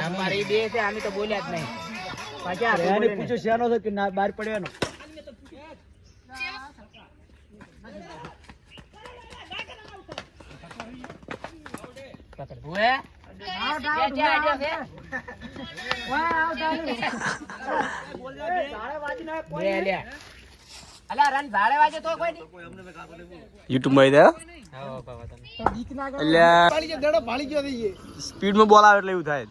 અમારી બે છે અમે તો બોલ્યા જ નહીં પાછા એને પૂછો શેનો છે કે ના બહાર પડ્યાનો ઓએ YouTube માં સ્પીડ માં બોલાવે એટલે એવું થાય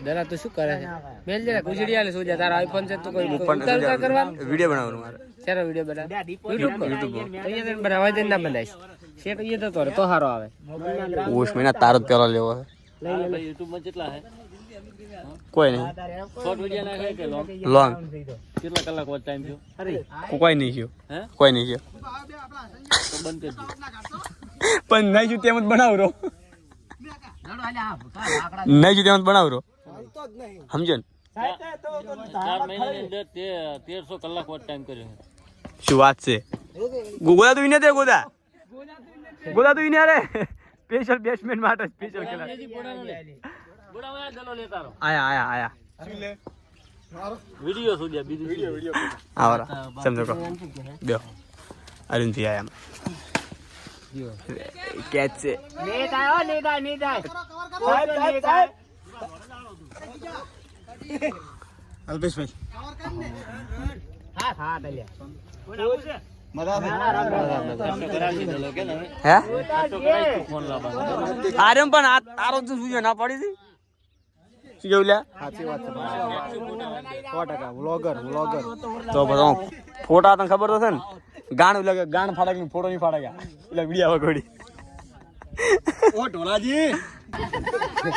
દરા તો શું કરે છે મેલ જરા ગુજડી આલે સોજા તારા આઈફોન છે તો કોઈ ઉતાર કરવાનું વિડિયો બનાવવાનું મારે ચાલો વિડિયો બના YouTube પર અહીંયા બનાવવા દે ના બનાઈશ શેટ અહીંયા તો હારો આવે ઓશ મહિના તારો પેલો લેવો છે YouTube માં કેટલા છે કોઈ નહીં શોર્ટ વિડિયો નાખે કે લોંગ કેટલા કલાક વોચ ટાઈમ થયો અરે કોઈ નહીં ગયો હે કોઈ નહીં ગયો તો બંધ કરી દે પણ નહીં જો તેમ જ બનાવરો નહીં જો તેમ જ બનાવરો સમજો ને 4 મહિનાની અંદર 1300 કલાક વોચ ટાઈમ કર્યો શું વાત છે ગોદા તો ઇને દે ગોદા તો ઇને રે સ્પેશિયલ બેટ્સમેન માટે સ્પેશિયલ ખેલા બોડાવા ગલો લેતા રહો આયા વિડિયો સુધ્યા બીજું વિડિયો આવરા સમજો કો દો અરુણ થી આયા કેચ છે નેટ આયો નેટ આય સાહેબ અલ્પેશભાઈ હા દલ્યા હે ફોન લાવવા આરમ પણ આરો તો સુજો ના પડી હતી શું કેવું લ્યા સાચી વાત છે 100% વ્લોગર તો બધો ફોટા તને ખબર તો છે ને ગાણ લાગે ગાણ ફાડક ની ફોટો ની ફાડક એટલે વિડિયો વગોડી ઓ ઢોલાજી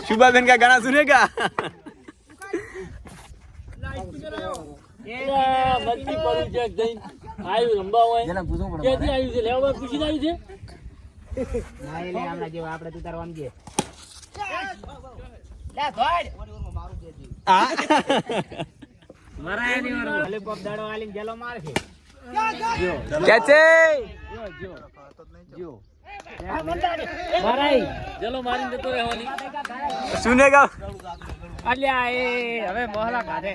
શુભાબેન કા ગાના સુનેગા નક્કી કરું છે જઈને આયુ રંબા હોય ક્યાંથી આવ્યું છે લેવા પૂછીને આવ્યું છે ના લે આપડા જેવા આપણે તું તારવામ કે લે ગોડ આ મરાય ની વર લોલીપોપ દાડો આલીને જેલો માર છે કેચે જો મરાઈ ચલો મારીને જતો રહેવાની સુનેગા અલ્યા એ હવે મોહલા કાઢે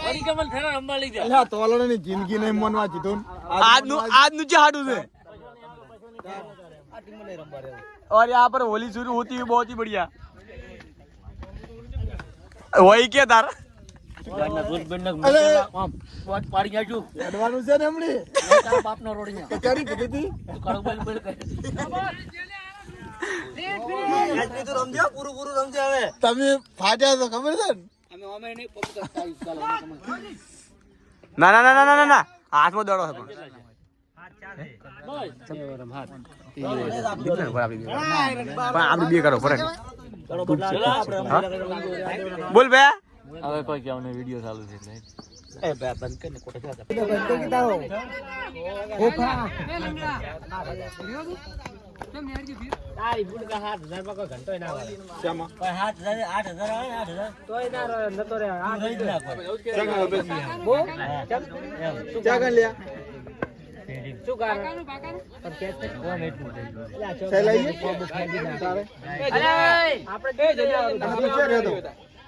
વળી કમલ ફેરા રંબા લઈ જા અલ્યા તોલણની જિંદગી નહીં મનવા કીધું આજનું જે હાડું છે और यहाँ पर होली शुरू होती है बहुत ही बढ़िया वही क्या तार પાડી જાજુ અડવાનું છે ને હમણી તારા બાપનો રોડિયા તો ક્યારે કીધી હતી કડક બેલ બેલ કરે તમે ફાટ્યા તો ખબર છે ને અમે અમે નહીં પકડતા ચાલો ના ના ના ના ના ના હાથ માં દડો છે પણ આપણે બે કરો ફરક બોલ બે હવે કોઈ કે અમને વિડિયો ચાલુ છે એટલે એ બે બંધ કરીને કોટે જાતા તારી બુડકા 7000 પકો ઘંટો ના આવે શામાં કોઈ 8000 આવે તોય ના નતો રે આ ચાગણ લ્યા શું કારણ પર કેસ છે ચલાઈએ તારે અરે આપણે કે જલ્યા તમે ક્યાં રહેતો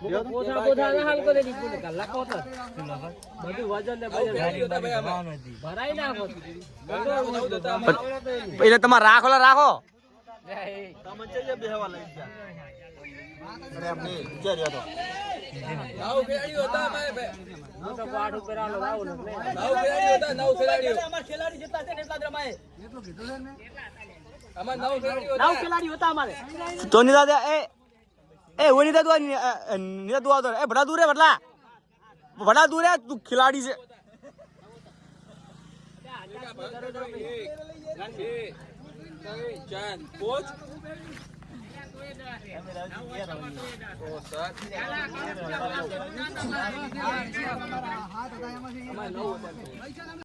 પોતા ના હાલ કરે દી પૂરે કલાક હોતો બધું વજન ને બજન ભરાઈ ના હોત એટલે તમારે રાખો તમે ચઈએ બેહવા લઈ જા અરે આપણે ક્યાં રહેતો નાવ ખેલાડીઓ હતા અમારે બે હું તો પાડ ઉપર આલો રાવ ને નાવ ખેલાડીઓ હતા નાવ ખેલાડીઓ અમાર ખેલાડી જેટલા છે ને એટલા જ રમાય એટલું કીધું છે ને અમાર નાવ ખેલાડીઓ નાવ ખેલાડી હતા અમારે તો નિદા દે એ वो निदा दुआ निदा दुआ उधर ए बड़ा दूर है बड़ा दूर है तू खिलाड़ी से ચાંદ કોચ